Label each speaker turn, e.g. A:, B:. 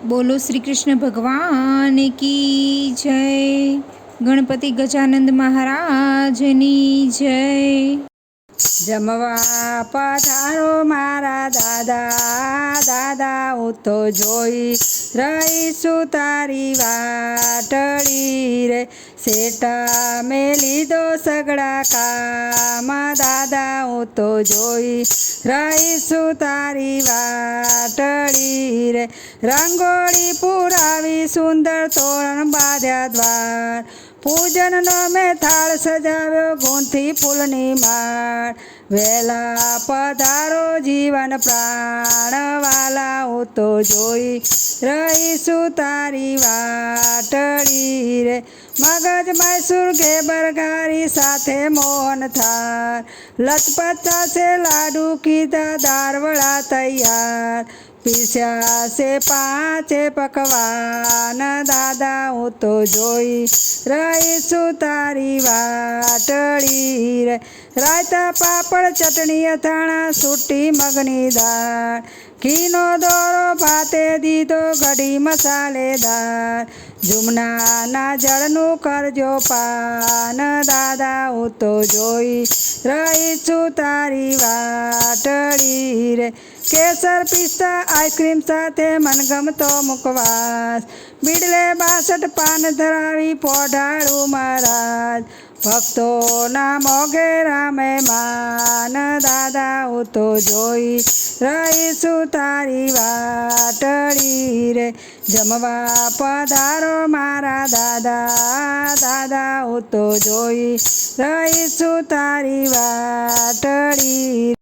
A: બોલો શ્રી કૃષ્ણ ભગવાન કી જય। ગણપતિ ગજાનંદ મહારાજની જય।
B: જમવા પધારો મારા દાદા, દાદા હું તો જોઈ રહીશું તારી વાટડી રે। શેઠા મેં લીધો સગડા કામ, દાદા હું તો જોઈ રહીશું તારી વાટડી રે। રંગોળી પુરાવી સુંદર તોરણ બાંધ્યા દ્વાર, પૂજનનો મેં થાળ સજાવ્યો ગૂંથી ફૂલની માળ। વહેલા પધારો જીવન પ્રાણવાલા, હું તો જોઈ રહીશું તારી વાટડી રે। મગજ મૈસૂર ઘેબર ગારી સાથે મોહન થાળ, લચપત ચાસે લાડુ કીધા દાળવડા તૈયાર। પીસ્યા છે 5 પકવાન, દાદા હું તો જોઈ રહીશું તારી વાટડી રે। રાયતા પાપડ ચટણી અથાણા સૂટી મગની દાળ, ઘીનો દોરો ભાતે દીધો કઢી મસાલેદાર। જમનાના જળનું કરજો પાન, દાદા હું તો જોઈ રહીશું તારી વાટડી રે। કેસર પિસ્તા આઈસ્ક્રીમ સાથે મનગમતો મુખવાસ, બીડલે 62 પાન ધરાવી પોઢાડું મહારાજ। ભક્તોના મોઘેરા મહેમાન, દાદા હું તો જોઈ રહીશું તારી વાટડી રે। જમવા પધારો મારા દાદા, દાદા હું તો જોઈ રહીશું તારી વાટડી।